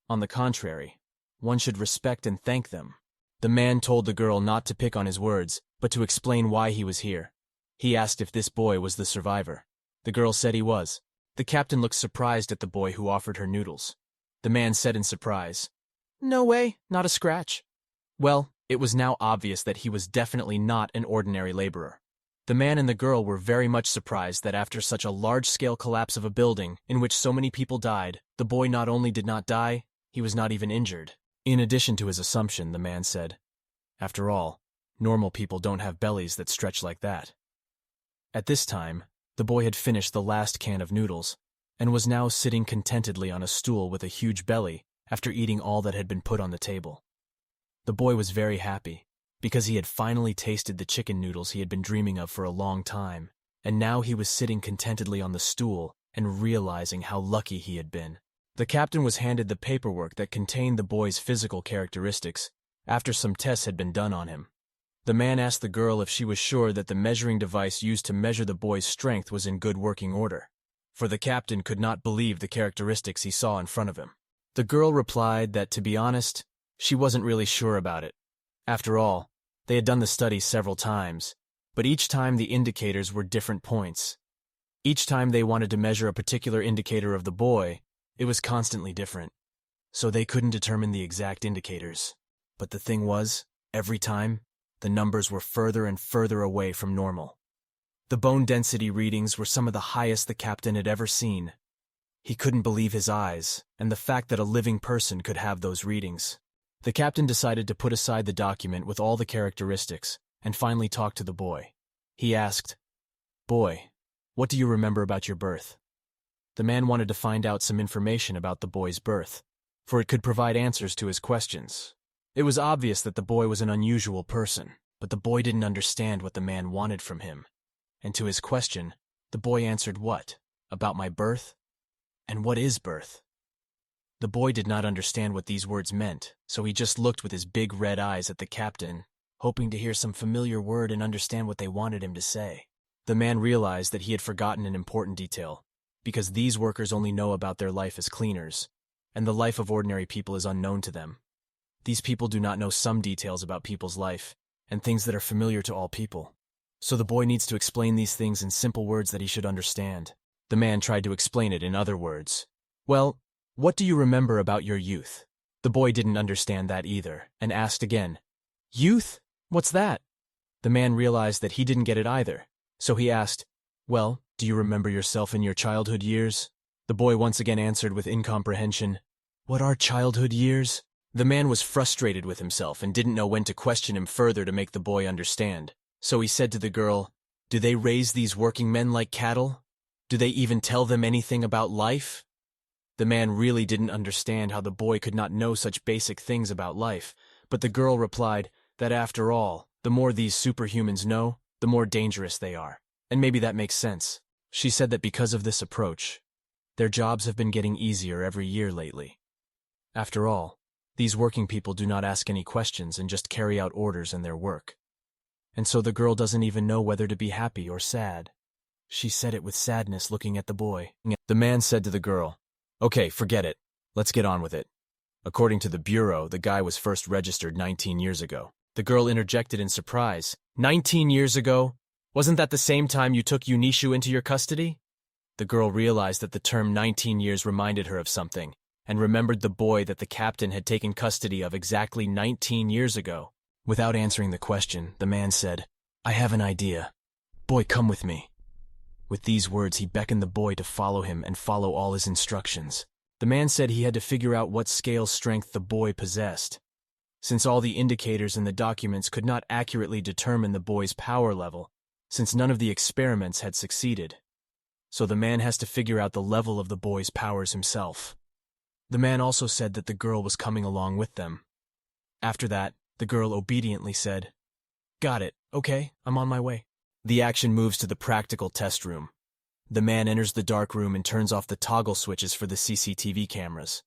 On the contrary, one should respect and thank them. The man told the girl not to pick on his words, but to explain why he was here. He asked if this boy was the survivor. The girl said he was. The captain looked surprised at the boy who offered her noodles. The man said in surprise, "No way, not a scratch." Well, it was now obvious that he was definitely not an ordinary laborer. The man and the girl were very much surprised that after such a large-scale collapse of a building in which so many people died, the boy not only did not die, he was not even injured. In addition to his assumption, the man said, "After all, normal people don't have bellies that stretch like that." At this time, the boy had finished the last can of noodles and was now sitting contentedly on a stool with a huge belly after eating all that had been put on the table. The boy was very happy because he had finally tasted the chicken noodles he had been dreaming of for a long time, and now he was sitting contentedly on the stool and realizing how lucky he had been. The captain was handed the paperwork that contained the boy's physical characteristics after some tests had been done on him. The man asked the girl if she was sure that the measuring device used to measure the boy's strength was in good working order, for the captain could not believe the characteristics he saw in front of him. The girl replied that, to be honest, she wasn't really sure about it. After all, they had done the study several times, but each time the indicators were different points. Each time they wanted to measure a particular indicator of the boy, it was constantly different, so they couldn't determine the exact indicators. But the thing was, every time, the numbers were further and further away from normal. The bone density readings were some of the highest the captain had ever seen. He couldn't believe his eyes, and the fact that a living person could have those readings. The captain decided to put aside the document with all the characteristics and finally talk to the boy. He asked, "Boy, what do you remember about your birth?" The man wanted to find out some information about the boy's birth, for it could provide answers to his questions. It was obvious that the boy was an unusual person, but the boy didn't understand what the man wanted from him. And to his question, the boy answered, "What? About my birth? And what is birth?" The boy did not understand what these words meant, so he just looked with his big red eyes at the captain, hoping to hear some familiar word and understand what they wanted him to say. The man realized that he had forgotten an important detail, because these workers only know about their life as cleaners, and the life of ordinary people is unknown to them. These people do not know some details about people's life, and things that are familiar to all people. So the boy needs to explain these things in simple words that he should understand. The man tried to explain it in other words. "Well, what do you remember about your youth?" The boy didn't understand that either, and asked again, "Youth? What's that?" The man realized that he didn't get it either, so he asked, "Well, do you remember yourself in your childhood years?" The boy once again answered with incomprehension, "What are childhood years?" The man was frustrated with himself and didn't know when to question him further to make the boy understand. So he said to the girl, "Do they raise these working men like cattle? Do they even tell them anything about life?" The man really didn't understand how the boy could not know such basic things about life, but the girl replied that after all, the more these superhumans know, the more dangerous they are. And maybe that makes sense. She said that because of this approach, their jobs have been getting easier every year lately. After all, these working people do not ask any questions and just carry out orders in their work. And so the girl doesn't even know whether to be happy or sad. She said it with sadness, looking at the boy. The man said to the girl, "Okay, forget it. Let's get on with it." According to the Bureau, the guy was first registered 19 years ago. The girl interjected in surprise. 19 years ago? Wasn't that the same time you took Yunishu into your custody? The girl realized that the term 19 years reminded her of something, and remembered the boy that the captain had taken custody of exactly 19 years ago. Without answering the question, the man said, "I have an idea. Boy, come with me." With these words, he beckoned the boy to follow him and follow all his instructions. The man said he had to figure out what scale strength the boy possessed. Since all the indicators in the documents could not accurately determine the boy's power level, since none of the experiments had succeeded. So the man has to figure out the level of the boy's powers himself. The man also said that the girl was coming along with them. After that, the girl obediently said, "Got it, okay, I'm on my way." The action moves to the practical test room. The man enters the dark room and turns off the toggle switches for the CCTV cameras.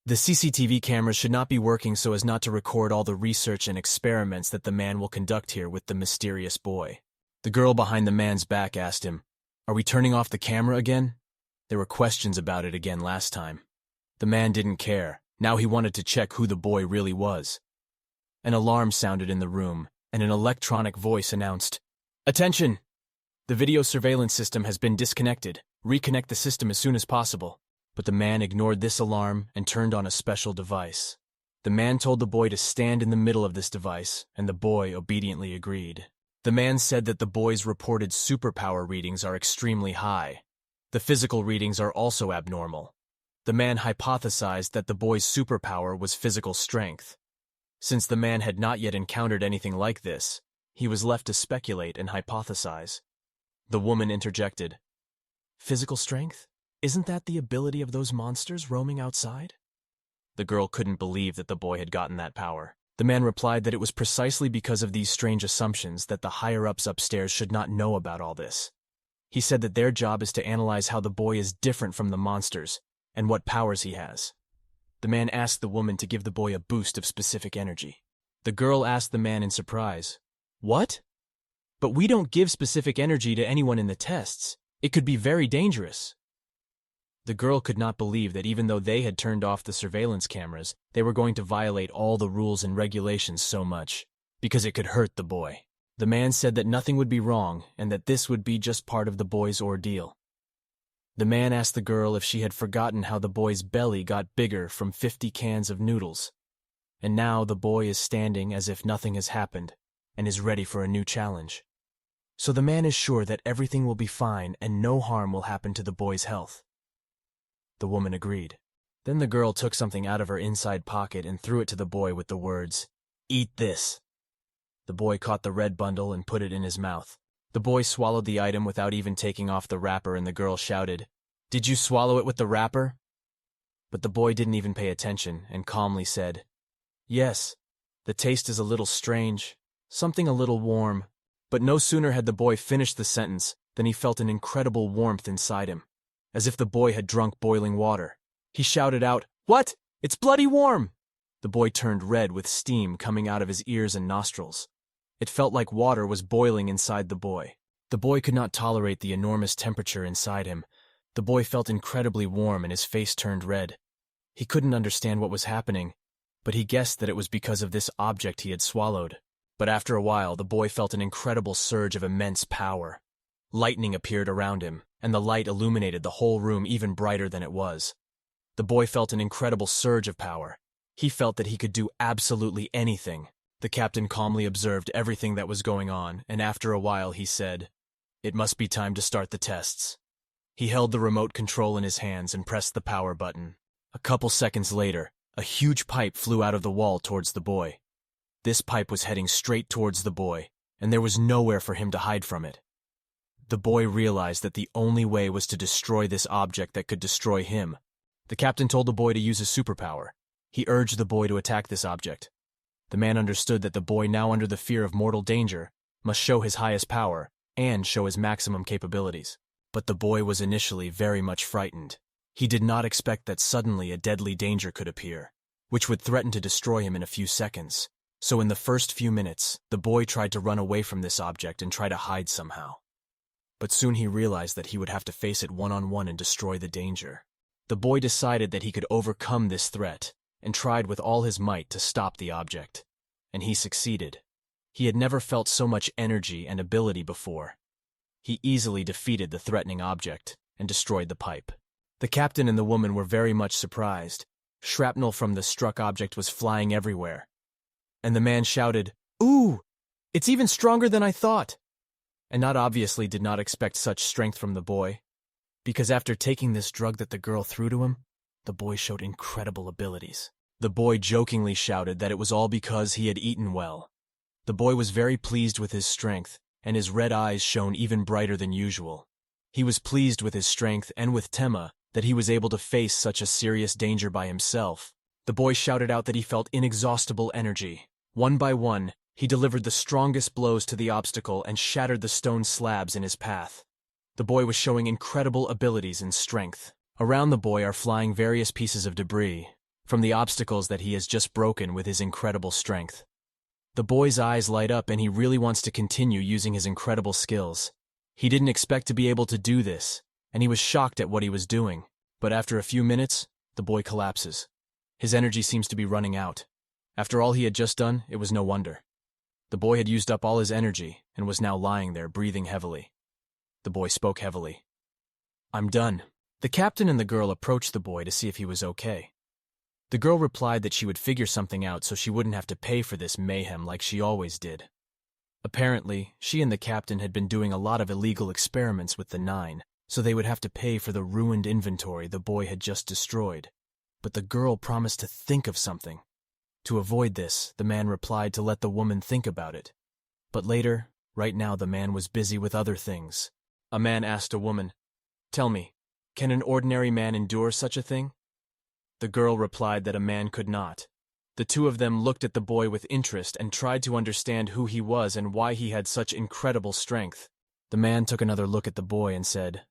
The CCTV cameras should not be working so as not to record all the research and experiments that the man will conduct here with the mysterious boy. The girl behind the man's back asked him, "Are we turning off the camera again?" There were questions about it again last time. The man didn't care. Now he wanted to check who the boy really was. An alarm sounded in the room, and an electronic voice announced, "Attention! The video surveillance system has been disconnected. Reconnect the system as soon as possible." But the man ignored this alarm and turned on a special device. The man told the boy to stand in the middle of this device, and the boy obediently agreed. The man said that the boy's reported superpower readings are extremely high. The physical readings are also abnormal. The man hypothesized that the boy's superpower was physical strength. Since the man had not yet encountered anything like this, he was left to speculate and hypothesize. The woman interjected, "Physical strength? Isn't that the ability of those monsters roaming outside?" The girl couldn't believe that the boy had gotten that power. The man replied that it was precisely because of these strange assumptions that the higher-ups upstairs should not know about all this. He said that their job is to analyze how the boy is different from the monsters and what powers he has. The man asked the woman to give the boy a boost of specific energy. The girl asked the man in surprise, "What? But we don't give specific energy to anyone in the tests. It could be very dangerous." The girl could not believe that even though they had turned off the surveillance cameras, they were going to violate all the rules and regulations so much, because it could hurt the boy. The man said that nothing would be wrong and that this would be just part of the boy's ordeal. The man asked the girl if she had forgotten how the boy's belly got bigger from 50 cans of noodles. And now the boy is standing as if nothing has happened and is ready for a new challenge. So the man is sure that everything will be fine and no harm will happen to the boy's health. The woman agreed. Then the girl took something out of her inside pocket and threw it to the boy with the words, "Eat this." The boy caught the red bundle and put it in his mouth. The boy swallowed the item without even taking off the wrapper, and the girl shouted, "Did you swallow it with the wrapper?" But the boy didn't even pay attention and calmly said, "Yes, the taste is a little strange, something a little warm." But no sooner had the boy finished the sentence than he felt an incredible warmth inside him, as if the boy had drunk boiling water. He shouted out, "What? It's bloody warm!" The boy turned red with steam coming out of his ears and nostrils. It felt like water was boiling inside the boy. The boy could not tolerate the enormous temperature inside him. The boy felt incredibly warm and his face turned red. He couldn't understand what was happening, but he guessed that it was because of this object he had swallowed. But after a while, the boy felt an incredible surge of immense power. Lightning appeared around him, and the light illuminated the whole room even brighter than it was. The boy felt an incredible surge of power. He felt that he could do absolutely anything. The captain calmly observed everything that was going on, and after a while he said, "It must be time to start the tests." He held the remote control in his hands and pressed the power button. A couple seconds later, a huge pipe flew out of the wall towards the boy. This pipe was heading straight towards the boy, and there was nowhere for him to hide from it. The boy realized that the only way was to destroy this object that could destroy him. The captain told the boy to use his superpower. He urged the boy to attack this object. The man understood that the boy, now under the fear of mortal danger, must show his highest power and show his maximum capabilities. But the boy was initially very much frightened. He did not expect that suddenly a deadly danger could appear, which would threaten to destroy him in a few seconds. So in the first few minutes, the boy tried to run away from this object and try to hide somehow. But soon he realized that he would have to face it one-on-one and destroy the danger. The boy decided that he could overcome this threat and tried with all his might to stop the object. And he succeeded. He had never felt so much energy and ability before. He easily defeated the threatening object and destroyed the pipe. The captain and the woman were very much surprised. Shrapnel from the struck object was flying everywhere. And the man shouted, "Ooh! It's even stronger than I thought!" And not obviously did not expect such strength from the boy, because after taking this drug that the girl threw to him, the boy showed incredible abilities. The boy jokingly shouted that it was all because he had eaten well. The boy was very pleased with his strength, and his red eyes shone even brighter than usual. He was pleased with his strength and with Tema, that he was able to face such a serious danger by himself. The boy shouted out that he felt inexhaustible energy. One by one, he delivered the strongest blows to the obstacle and shattered the stone slabs in his path. The boy was showing incredible abilities and strength. Around the boy are flying various pieces of debris from the obstacles that he has just broken with his incredible strength. The boy's eyes light up and he really wants to continue using his incredible skills. He didn't expect to be able to do this, and he was shocked at what he was doing. But after a few minutes, the boy collapses. His energy seems to be running out. After all he had just done, it was no wonder. The boy had used up all his energy and was now lying there, breathing heavily. The boy spoke heavily. "I'm done." The captain and the girl approached the boy to see if he was okay. The girl replied that she would figure something out so she wouldn't have to pay for this mayhem like she always did. Apparently, she and the captain had been doing a lot of illegal experiments with the Nine, so they would have to pay for the ruined inventory the boy had just destroyed. But the girl promised to think of something. To avoid this, the man replied to let the woman think about it. But later, right now the man was busy with other things. A man asked a woman, "Tell me, can an ordinary man endure such a thing?" The girl replied that a man could not. The two of them looked at the boy with interest and tried to understand who he was and why he had such incredible strength. The man took another look at the boy and said,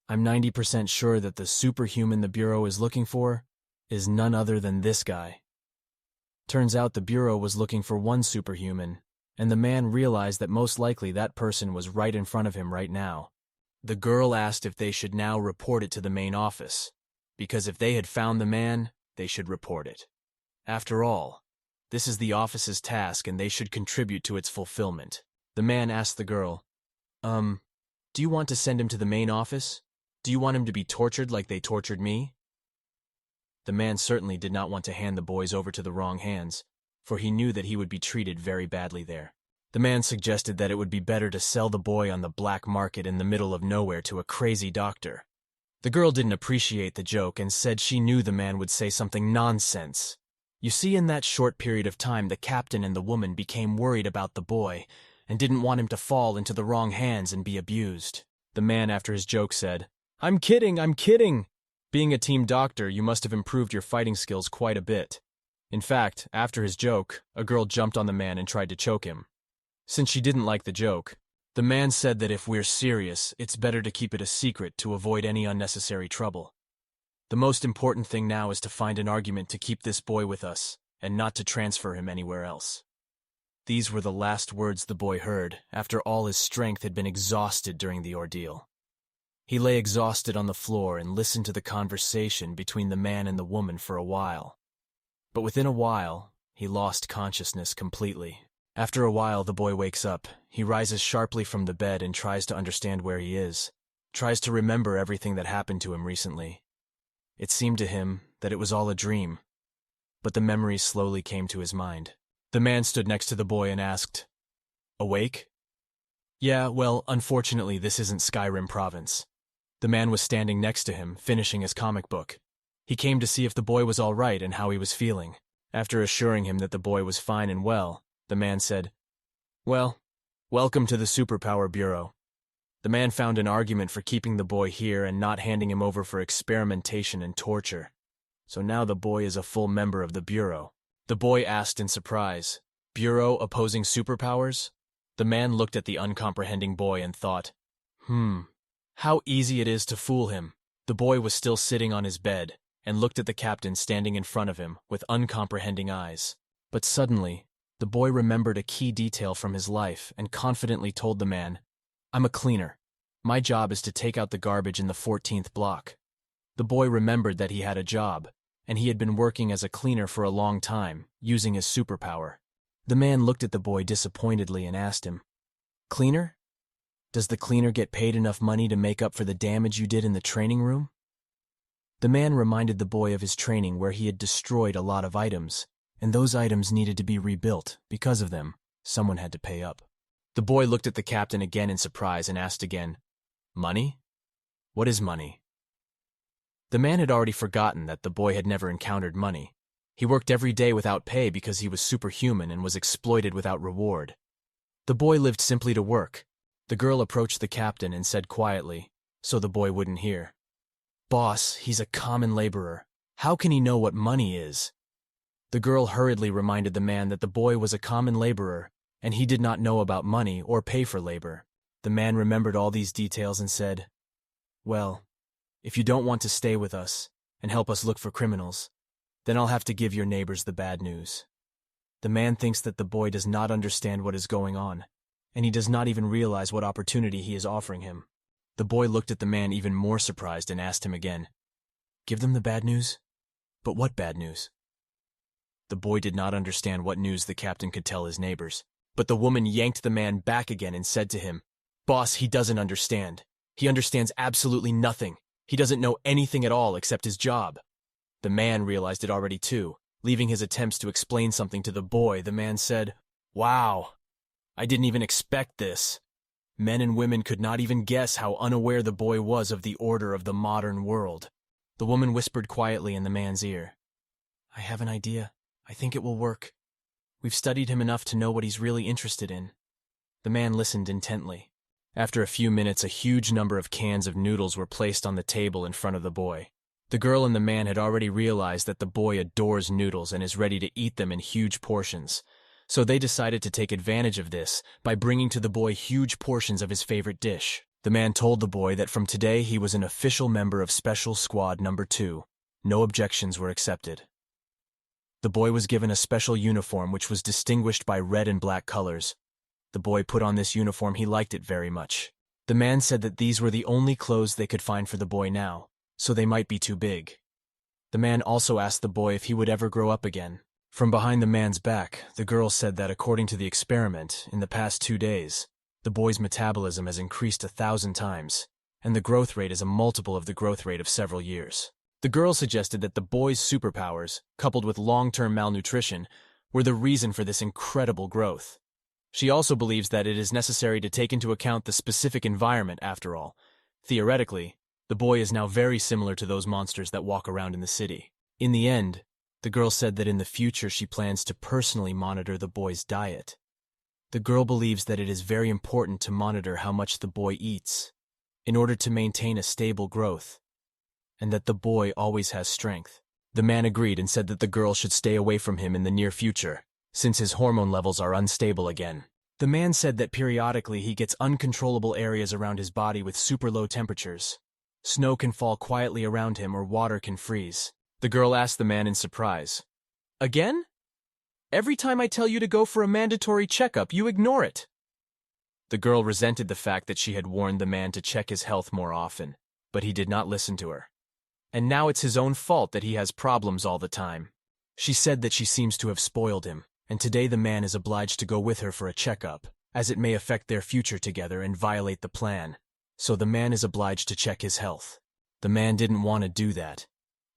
"I'm 90% sure that the superhuman the Bureau is looking for is none other than this guy." Turns out the Bureau was looking for one superhuman, and the man realized that most likely that person was right in front of him right now. The girl asked if they should now report it to the main office, because if they had found the man, they should report it. After all, this is the office's task and they should contribute to its fulfillment. The man asked the girl, do you want to send him to the main office? Do you want him to be tortured like they tortured me?" The man certainly did not want to hand the boys over to the wrong hands, for he knew that he would be treated very badly there. The man suggested that it would be better to sell the boy on the black market in the middle of nowhere to a crazy doctor. The girl didn't appreciate the joke and said she knew the man would say something nonsense. You see, in that short period of time, the captain and the woman became worried about the boy and didn't want him to fall into the wrong hands and be abused. The man, after his joke, said, I'm kidding. Being a team doctor, you must have improved your fighting skills quite a bit." In fact, after his joke, a girl jumped on the man and tried to choke him. Since she didn't like the joke, the man said that if we're serious, it's better to keep it a secret to avoid any unnecessary trouble. The most important thing now is to find an argument to keep this boy with us, and not to transfer him anywhere else. These were the last words the boy heard, after all his strength had been exhausted during the ordeal. He lay exhausted on the floor and listened to the conversation between the man and the woman for a while. But within a while, he lost consciousness completely. After a while, the boy wakes up. He rises sharply from the bed and tries to understand where he is, tries to remember everything that happened to him recently. It seemed to him that it was all a dream, but the memories slowly came to his mind. The man stood next to the boy and asked, "Awake?" "Yeah, well, unfortunately, this isn't Skyrim province." The man was standing next to him, finishing his comic book. He came to see if the boy was all right and how he was feeling. After assuring him that the boy was fine and well, the man said, "Well, welcome to the Superpower Bureau." The man found an argument for keeping the boy here and not handing him over for experimentation and torture. So now the boy is a full member of the Bureau. The boy asked in surprise, "Bureau opposing superpowers?" The man looked at the uncomprehending boy and thought, how easy it is to fool him. The boy was still sitting on his bed and looked at the captain standing in front of him with uncomprehending eyes. But suddenly, the boy remembered a key detail from his life and confidently told the man, "I'm a cleaner. My job is to take out the garbage in the 14th block." The boy remembered that he had a job, and he had been working as a cleaner for a long time, using his superpower. The man looked at the boy disappointedly and asked him, "Cleaner? Does the cleaner get paid enough money to make up for the damage you did in the training room?" The man reminded the boy of his training where he had destroyed a lot of items, and those items needed to be rebuilt. Because of them, someone had to pay up. The boy looked at the captain again in surprise and asked again, "Money? What is money?" The man had already forgotten that the boy had never encountered money. He worked every day without pay because he was superhuman and was exploited without reward. The boy lived simply to work. The girl approached the captain and said quietly, so the boy wouldn't hear, "Boss, he's a common laborer. How can he know what money is?" The girl hurriedly reminded the man that the boy was a common laborer, and he did not know about money or pay for labor. The man remembered all these details and said, "Well, if you don't want to stay with us and help us look for criminals, then I'll have to give your neighbors the bad news." The man thinks that the boy does not understand what is going on, and he does not even realize what opportunity he is offering him. The boy looked at the man even more surprised and asked him again, "Give them the bad news? But what bad news?" The boy did not understand what news the captain could tell his neighbors, but the woman yanked the man back again and said to him, "Boss, he doesn't understand. He understands absolutely nothing. He doesn't know anything at all except his job." The man realized it already too. Leaving his attempts to explain something to the boy, the man said, "Wow, I didn't even expect this." Men and women could not even guess how unaware the boy was of the order of the modern world. The woman whispered quietly in the man's ear, "I have an idea. I think it will work. We've studied him enough to know what he's really interested in." The man listened intently. After a few minutes, a huge number of cans of noodles were placed on the table in front of the boy. The girl and the man had already realized that the boy adores noodles and is ready to eat them in huge portions. So they decided to take advantage of this by bringing to the boy huge portions of his favorite dish. The man told the boy that from today he was an official member of Special Squad Number 2. No objections were accepted. The boy was given a special uniform which was distinguished by red and black colors. The boy put on this uniform. He liked it very much. The man said that these were the only clothes they could find for the boy now, so they might be too big. The man also asked the boy if he would ever grow up again. From behind the man's back, the girl said that according to the experiment, in the past 2 days, the boy's metabolism has increased 1,000 times, and the growth rate is a multiple of the growth rate of several years. The girl suggested that the boy's superpowers, coupled with long-term malnutrition, were the reason for this incredible growth. She also believes that it is necessary to take into account the specific environment after all. Theoretically, the boy is now very similar to those monsters that walk around in the city. In the end, the girl said that in the future she plans to personally monitor the boy's diet. The girl believes that it is very important to monitor how much the boy eats in order to maintain a stable growth, and that the boy always has strength. The man agreed and said that the girl should stay away from him in the near future, since his hormone levels are unstable again. The man said that periodically he gets uncontrollable areas around his body with super low temperatures. Snow can fall quietly around him or water can freeze. The girl asked the man in surprise, "Again? Every time I tell you to go for a mandatory checkup, you ignore it." The girl resented the fact that she had warned the man to check his health more often, but he did not listen to her. And now it's his own fault that he has problems all the time. She said that she seems to have spoiled him, and today the man is obliged to go with her for a checkup, as it may affect their future together and violate the plan. So the man is obliged to check his health. The man didn't want to do that.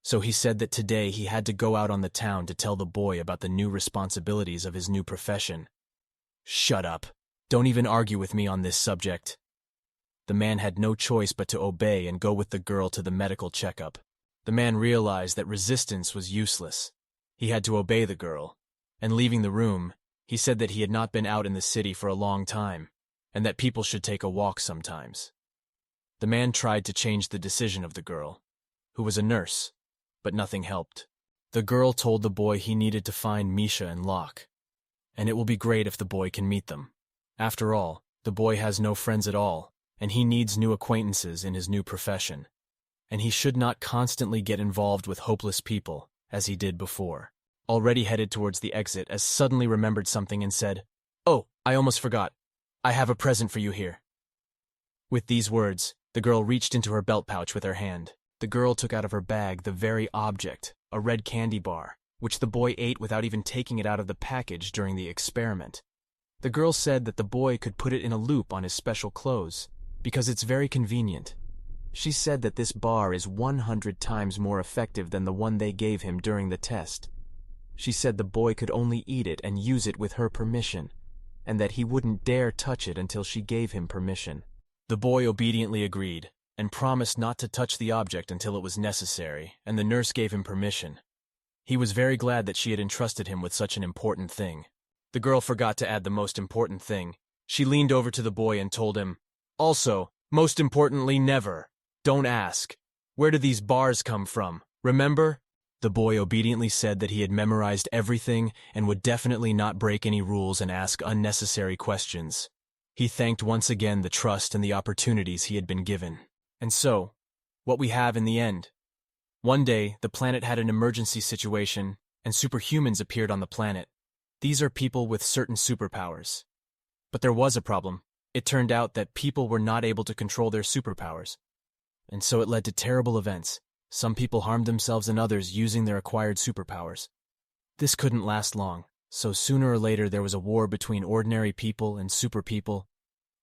So he said that today he had to go out on the town to tell the boy about the new responsibilities of his new profession. "Shut up. Don't even argue with me on this subject." The man had no choice but to obey and go with the girl to the medical checkup. The man realized that resistance was useless. He had to obey the girl, and leaving the room, he said that he had not been out in the city for a long time, and that people should take a walk sometimes. The man tried to change the decision of the girl, who was a nurse, but nothing helped. The girl told the boy he needed to find Misha and Locke, and it will be great if the boy can meet them. After all, the boy has no friends at all, and he needs new acquaintances in his new profession. And he should not constantly get involved with hopeless people, as he did before. Already headed towards the exit, as suddenly remembered something and said, "Oh, I almost forgot. I have a present for you here." With these words, the girl reached into her belt pouch with her hand. The girl took out of her bag the very object, a red candy bar, which the boy ate without even taking it out of the package during the experiment. The girl said that the boy could put it in a loop on his special clothes, because it's very convenient. She said that this bar is 100 times more effective than the one they gave him during the test. She said the boy could only eat it and use it with her permission, and that he wouldn't dare touch it until she gave him permission. The boy obediently agreed, and promised not to touch the object until it was necessary, and the nurse gave him permission. He was very glad that she had entrusted him with such an important thing. The girl forgot to add the most important thing. She leaned over to the boy and told him, "Also, most importantly, never. Don't ask. Where do these bars come from? Remember?" The boy obediently said that he had memorized everything and would definitely not break any rules and ask unnecessary questions. He thanked once again the trust and the opportunities he had been given. And so, what we have in the end. One day, the planet had an emergency situation, and superhumans appeared on the planet. These are people with certain superpowers. But there was a problem. It turned out that people were not able to control their superpowers. And so it led to terrible events. Some people harmed themselves and others using their acquired superpowers. This couldn't last long, so sooner or later there was a war between ordinary people and super people.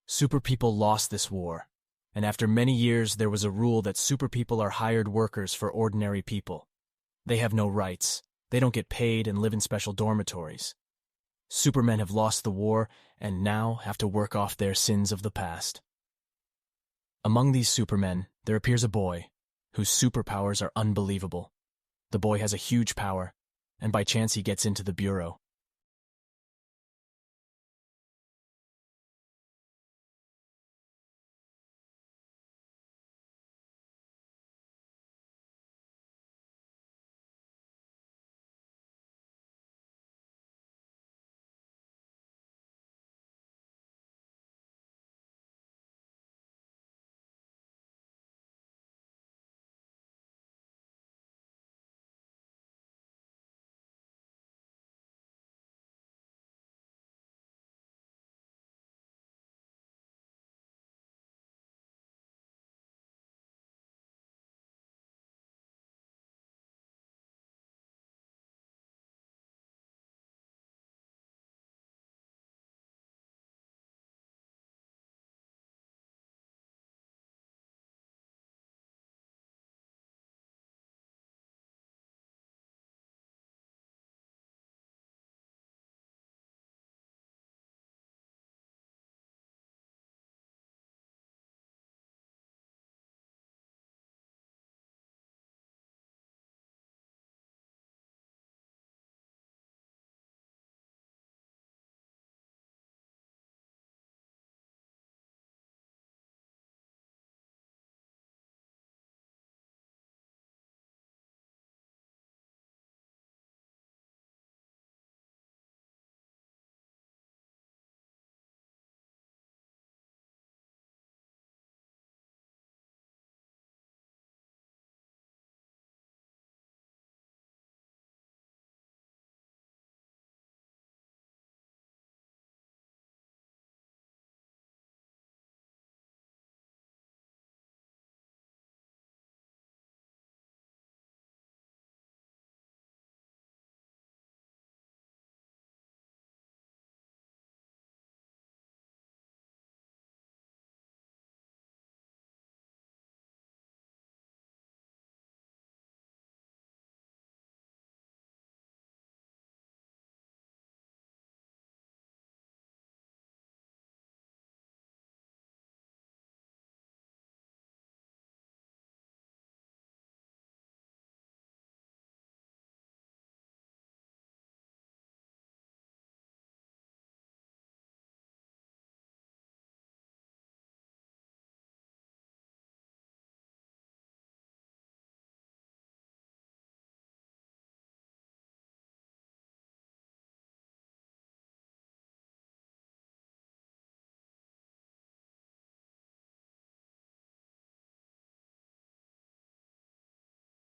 Super people lost this war, and after many years there was a rule that super people are hired workers for ordinary people. They have no rights, they don't get paid and live in special dormitories. Supermen have lost the war and now have to work off their sins of the past. Among these supermen, there appears a boy, whose superpowers are unbelievable. The boy has a huge power, and by chance he gets into the bureau.